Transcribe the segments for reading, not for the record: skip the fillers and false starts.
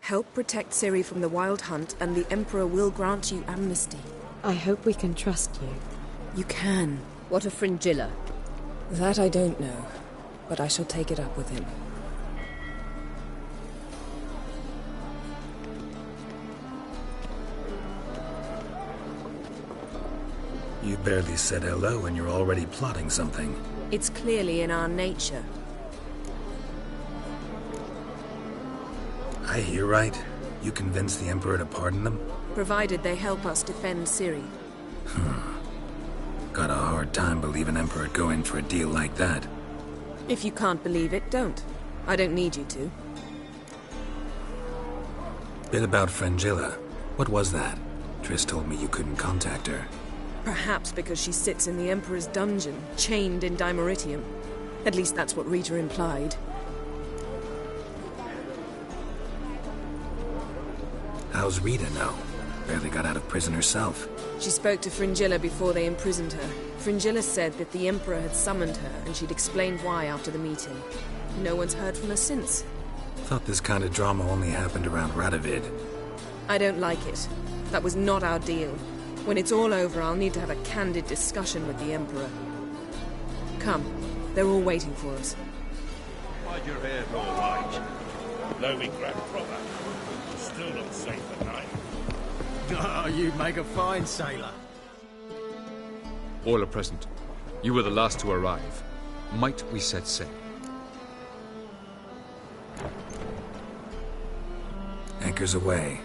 Help protect Ciri from the Wild Hunt, and the Emperor will grant you amnesty. I hope we can trust you. You can. What of Fringilla? That I don't know, but I shall take it up with him. You barely said hello and you're already plotting something. It's clearly in our nature. I hear right. You convinced the Emperor to pardon them? Provided they help us defend Ciri. Got a hard time believing Emperor would go in for a deal like that. If you can't believe it, don't. I don't need you to. Bit about Fringilla. What was that? Triss told me you couldn't contact her. Perhaps because she sits in the Emperor's dungeon, chained in Dimeritium. At least that's what Rita implied. How's Rita now? Barely got out of prison herself. She spoke to Fringilla before they imprisoned her. Fringilla said that the Emperor had summoned her, and she'd explained why after the meeting. No one's heard from her since. Thought this kind of drama only happened around Radovid. I don't like it. That was not our deal. When it's all over, I'll need to have a candid discussion with the Emperor. Come. They're all waiting for us. Why'd your hair go white? Novigrad proper. Still not safe at night. Oh, you make a fine sailor. All are present. You were the last to arrive. Might we set sail? Anchors away.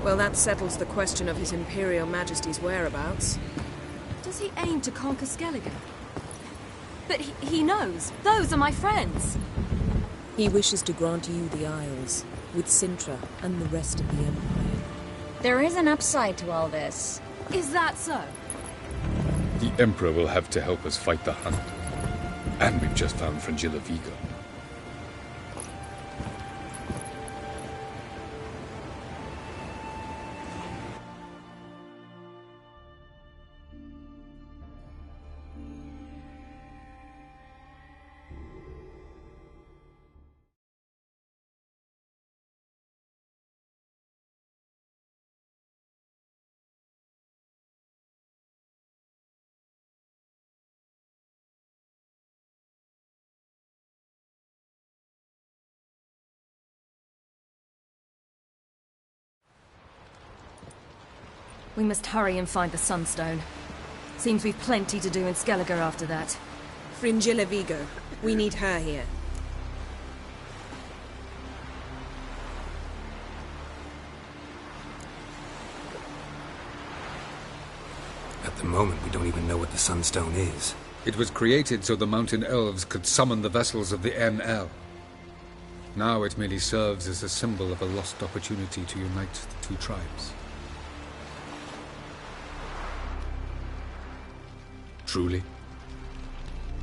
Well, that settles the question of His Imperial Majesty's whereabouts. Does he aim to conquer Skellige? But he knows. Those are my friends. He wishes to grant you the Isles, with Cintra and the rest of the Empire. There is an upside to all this. Is that so? The Emperor will have to help us fight the Hunt. And we've just found Fringilla Vigo. We must hurry and find the Sunstone. Seems we've plenty to do in Skellige after that. Fringilla Vigo. We need her here. At the moment, we don't even know what the Sunstone is. It was created so the Mountain Elves could summon the vessels of the ML. Now it merely serves as a symbol of a lost opportunity to unite the two tribes. Truly?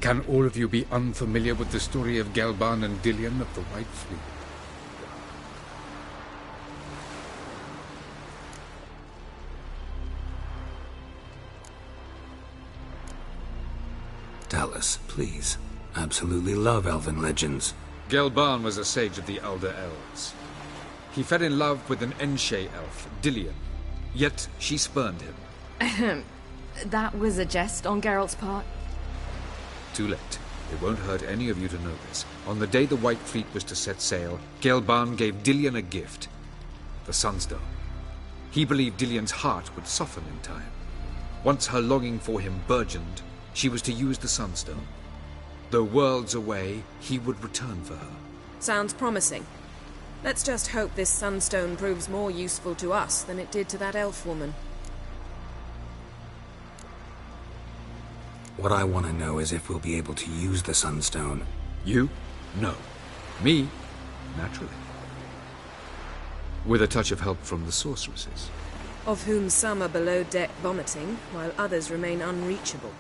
Can all of you be unfamiliar with the story of Gelban and Dillion of the White Fleet? Tell us, please. Absolutely love elven legends. Gelban was a sage of the Elder Elves. He fell in love with an Enshe elf, Dillion, yet she spurned him. That was a jest on Geralt's part. Too late. It won't hurt any of you to know this. On the day the White Fleet was to set sail, Gelban gave Dillion a gift. The Sunstone. He believed Dillion's heart would soften in time. Once her longing for him burgeoned, she was to use the Sunstone. Though worlds away, he would return for her. Sounds promising. Let's just hope this Sunstone proves more useful to us than it did to that elf woman. What I want to know is if we'll be able to use the Sunstone. You? No. Me? Naturally. With a touch of help from the sorceresses. Of whom some are below deck vomiting, while others remain unreachable.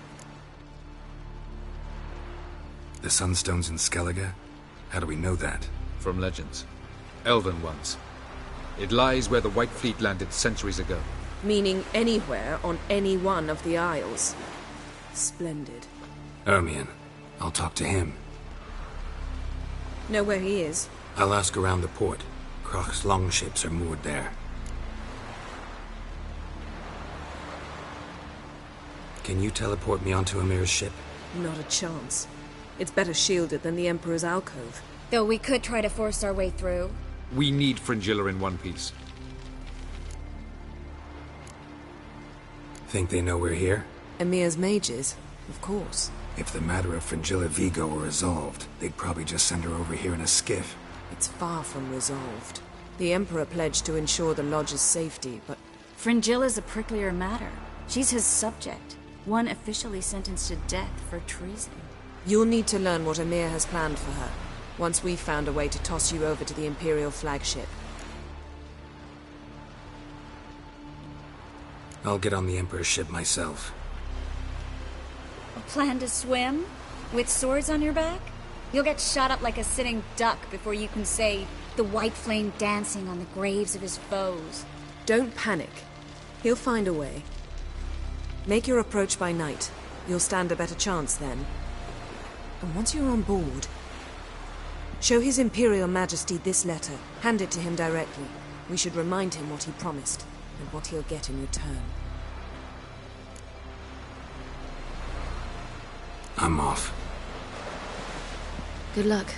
The Sunstone's in Skellige? How do we know that? From legends. Elven ones. It lies where the White Fleet landed centuries ago. Meaning anywhere on any one of the Isles. Splendid. Ermion. I'll talk to him. Know where he is? I'll ask around the port. Croc's longships are moored there. Can you teleport me onto Amir's ship? Not a chance. It's better shielded than the Emperor's alcove. Though we could try to force our way through. We need Fringilla in one piece. Think they know we're here? Emir's mages, of course. If the matter of Fringilla Vigo were resolved, they'd probably just send her over here in a skiff. It's far from resolved. The Emperor pledged to ensure the Lodge's safety, but... Fringilla's a pricklier matter. She's his subject. One officially sentenced to death for treason. You'll need to learn what Emir has planned for her, once we've found a way to toss you over to the Imperial flagship. I'll get on the Emperor's ship myself. A plan to swim? With swords on your back? You'll get shot up like a sitting duck before you can say the white flame dancing on the graves of his foes. Don't panic. He'll find a way. Make your approach by night. You'll stand a better chance then. And once you're on board, show His Imperial Majesty this letter. Hand it to him directly. We should remind him what he promised, and what he'll get in return. I'm off. Good luck.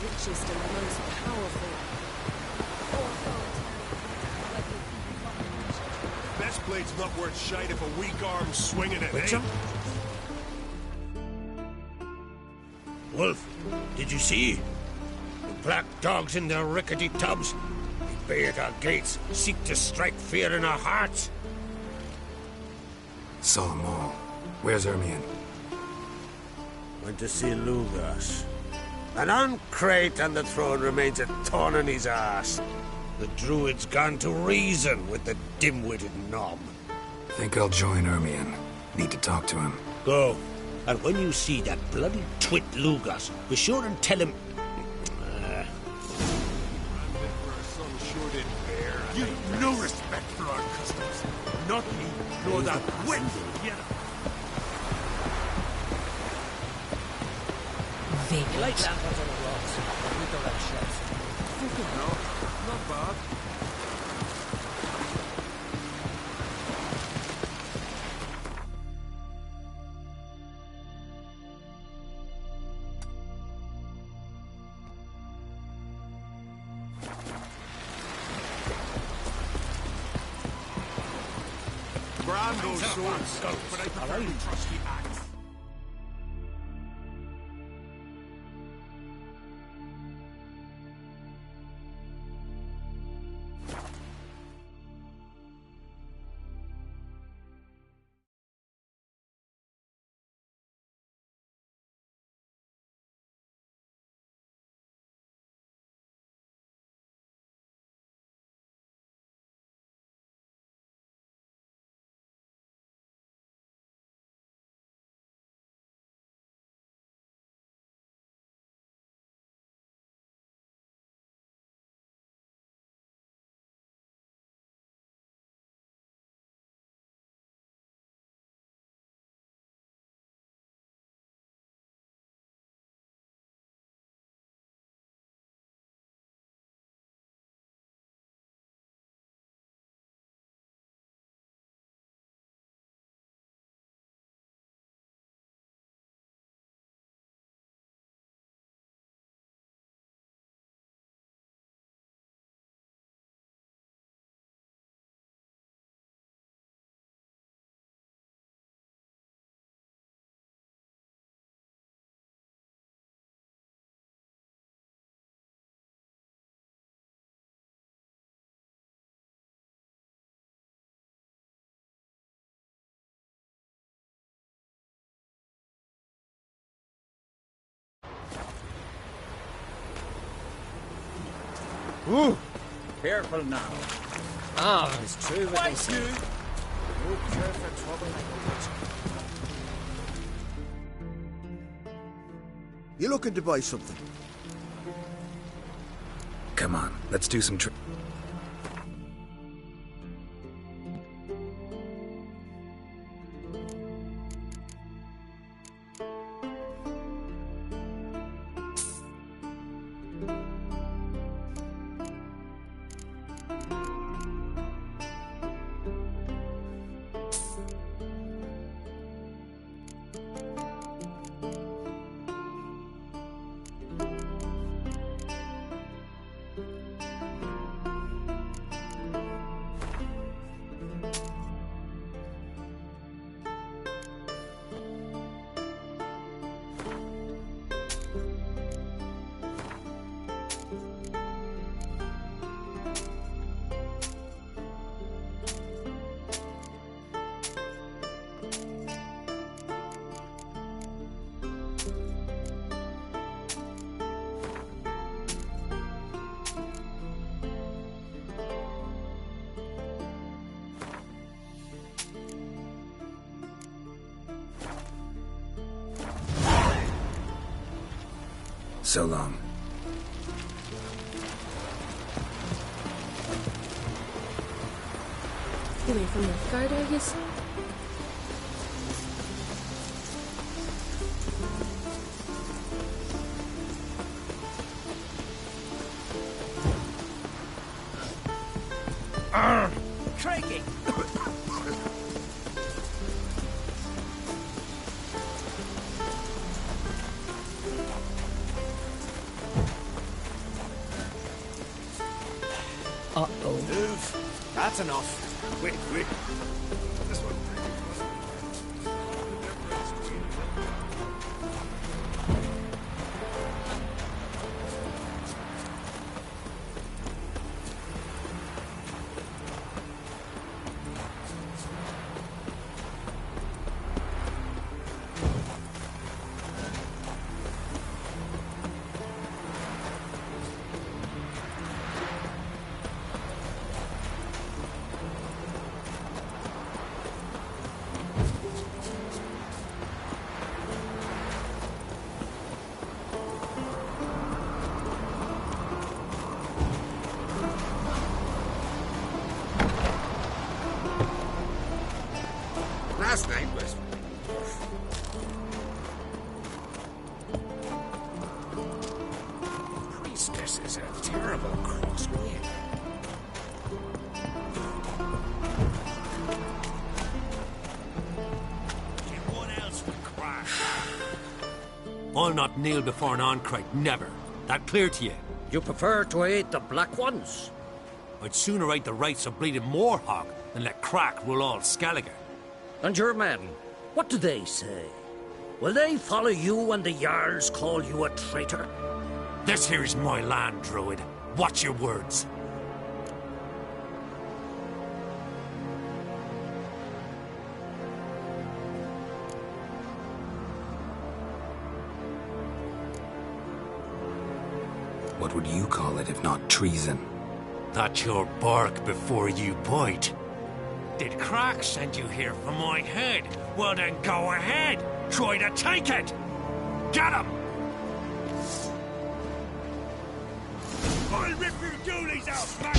Richest and most powerful. Best blade's not worth shite if a weak arm's swinging it, Witcher? Wolf, did you see? The black dogs in their rickety tubs. They bay at our gates, seek to strike fear in our hearts. Saw them all. Where's Ermion? Went to see Lugas. And on Crate and the throne remains a thorn in his arse. The druid's gone to reason with the dim-witted knob. Think I'll join Ermion. Need to talk to him. Go. And when you see that bloody twit Lugas, be sure and tell him... You've no respect for our customs. Not me, nor that wit. Vagrant. Light lanterns on the rocks. We don't have shots. Fucking hell. Not bad. Grand old sword scout, but I prefer to trust the axe. Ooh! Careful now. Ah, it's true what they say. No care for trouble like a witch. You looking to buy something? Come on, let's do some so long. Coming from Nilfgaard, I guess? Craigie! Uh-oh. Move. That's enough. Wait. This one. is a terrible crossway. What else would crack? I'll not kneel before an Ancrite, never. That clear to you? You prefer to aid the Black Ones? I'd sooner aid the rights of bleeding Morhog than let Crack rule all Skellige. And your men, what do they say? Will they follow you when the Jarls call you a traitor? This here is my land, Druid. Watch your words. What would you call it if not treason? That's your bark before you bite. Did Crack send you here for my head? Well then go ahead. Try to take it. Get him! I'll rip your doolies out, man!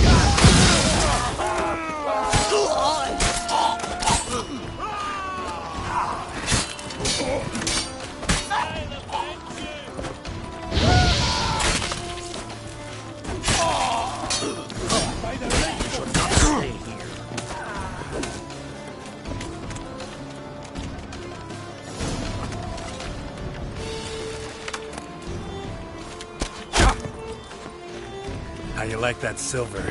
How you like that silver?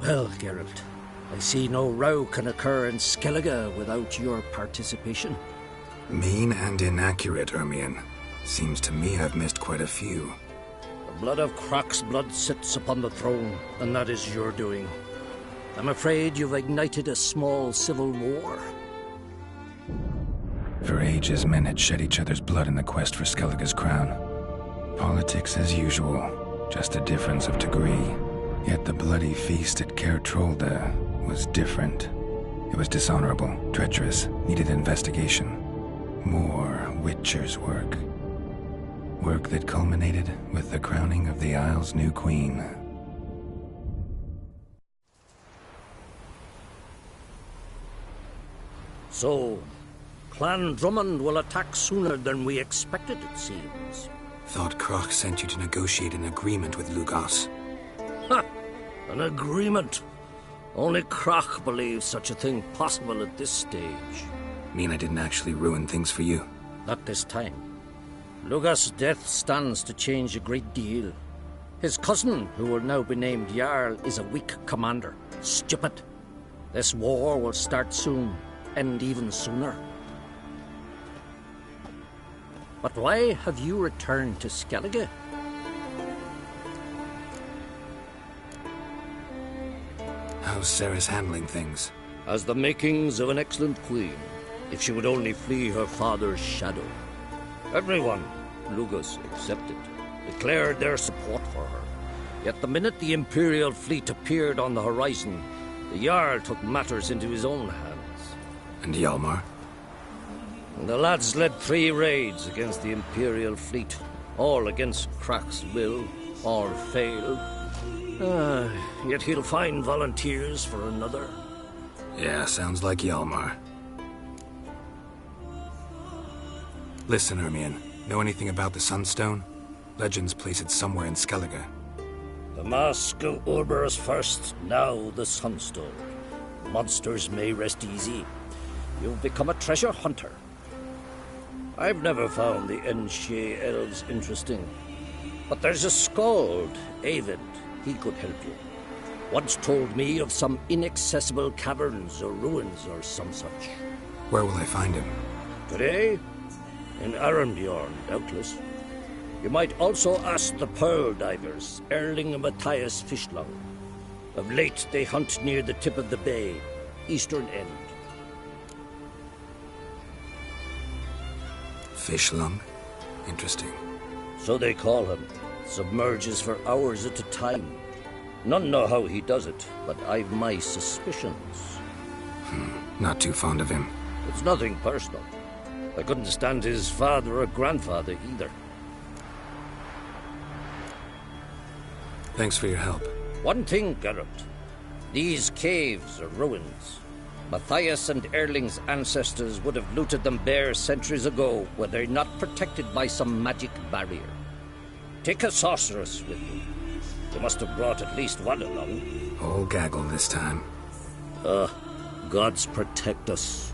Well, Geralt, I see no row can occur in Skellige without your participation. Mean and inaccurate, Ermion. Seems to me I've missed quite a few. The blood of Croc's blood sits upon the throne, and that is your doing. I'm afraid you've ignited a small civil war. For ages, men had shed each other's blood in the quest for Skellige's crown. Politics as usual, just a difference of degree. Yet the bloody feast at Caer Trolda was different. It was dishonorable, treacherous, needed investigation. More Witcher's work. Work that culminated with the crowning of the Isle's new queen. So, Clan Drummond will attack sooner than we expected, it seems. Thought Croc sent you to negotiate an agreement with Lugos. Ha! An agreement? Only Croc believes such a thing possible at this stage. Mean I didn't actually ruin things for you? Not this time. Lugos' death stands to change a great deal. His cousin, who will now be named Jarl, is a weak commander. Stupid. This war will start soon, end even sooner. But why have you returned to Skellige? How's Sarah's handling things? Has the makings of an excellent queen, if she would only flee her father's shadow. Everyone, Lugos excepted, declared their support for her. Yet the minute the Imperial fleet appeared on the horizon, the Jarl took matters into his own hands. And Hjalmar? The lads led 3 raids against the Imperial fleet, all against Croc's will, all failed. Yet he'll find volunteers for another. Yeah, sounds like Hjalmar. Listen, Ermion, know anything about the Sunstone? Legends place it somewhere in Skellige. The Mask of Urberus first, now the Sunstone. Monsters may rest easy. You've become a treasure hunter. I've never found the Enshe elves interesting. But there's a skald, Avid. He could help you. Once told me of some inaccessible caverns or ruins or some such. Where will I find him? Today? In Arenbjorn, doubtless. You might also ask the Pearl Divers, Erling and Matthias Fishlung. Of late, they hunt near the tip of the bay, eastern end. Fishlung? Interesting. So they call him. Submerges for hours at a time. None know how he does it, but I've my suspicions. Not too fond of him. It's nothing personal. I couldn't stand his father or grandfather either. Thanks for your help. One thing, Geralt. These caves are ruins. Matthias and Erling's ancestors would have looted them bare centuries ago were they not protected by some magic barrier. Take a sorceress with you. You must have brought at least one along. All gaggle this time. Gods protect us.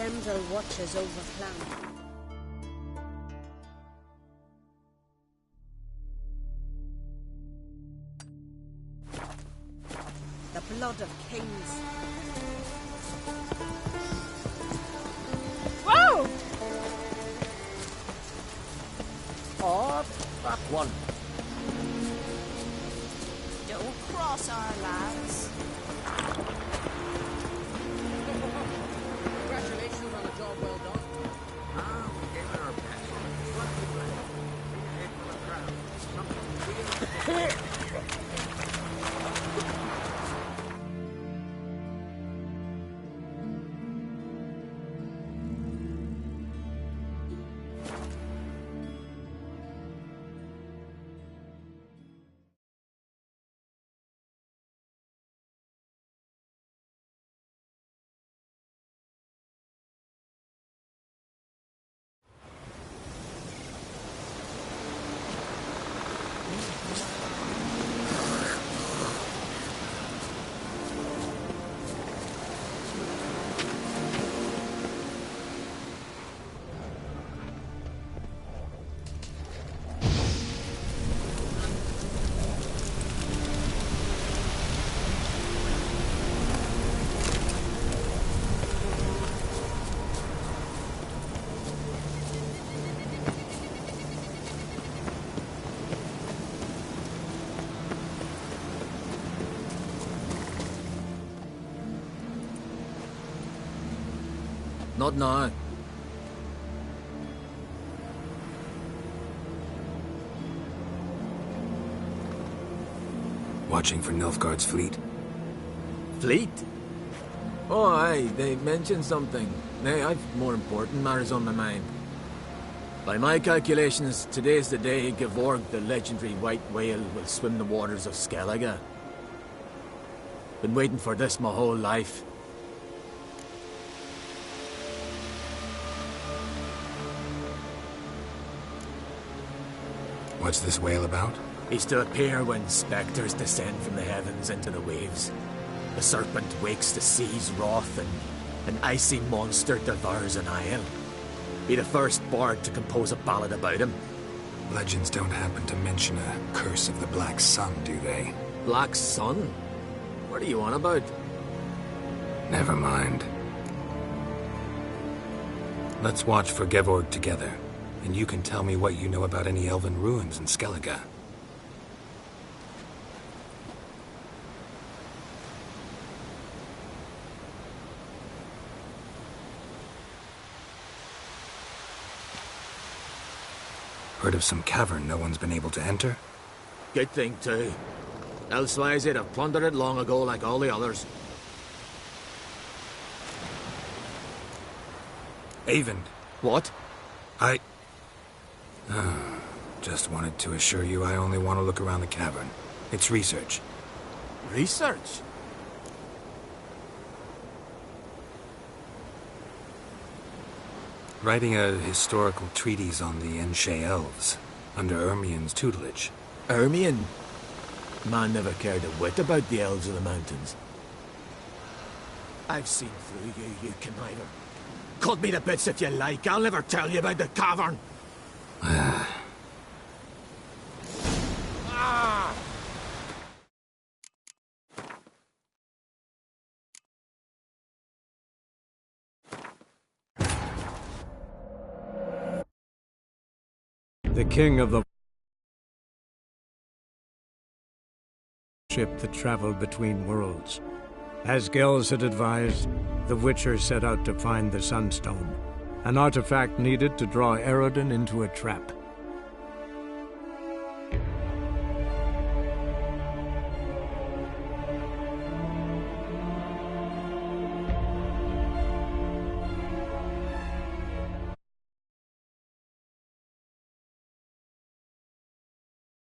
Heimdall watches over Clan. The blood of kings. Whoa! Oh, back one. Don't cross our lads. Congratulations on a job well done. Ah, we gave it our best. What we planned. Being hit for the crowd. Something real. Not now. Watching for Nilfgaard's fleet? Fleet? Oh, aye, they mentioned something. Nay, I've more important matters on my mind. By my calculations, today's the day Gevorg, the legendary white whale, will swim the waters of Skellige. Been waiting for this my whole life. What's this whale about? He's to appear when spectres descend from the heavens into the waves. The serpent wakes the sea's wrath, and an icy monster devours an isle. Be the first bard to compose a ballad about him. Legends don't happen to mention a curse of the Black Sun, do they? Black Sun? What are you on about? Never mind. Let's watch for Gevorg together, and you can tell me what you know about any elven ruins in Skellige. Heard of some cavern no one's been able to enter? Good thing, too. Elsewise, they'd have plundered it long ago like all the others. Eyvind. What? Just wanted to assure you I only want to look around the cavern. It's research. Research? Writing a historical treatise on the Enshe Elves, under Ermien's tutelage. Ermien? Man never cared a whit about the Elves of the Mountains. I've seen through you, you conniver. Cut me to bits if you like, I'll never tell you about the cavern! The king of the ship that traveled between worlds. As Gels had advised, the Witcher set out to find the Sunstone, an artifact needed to draw Eredin into a trap.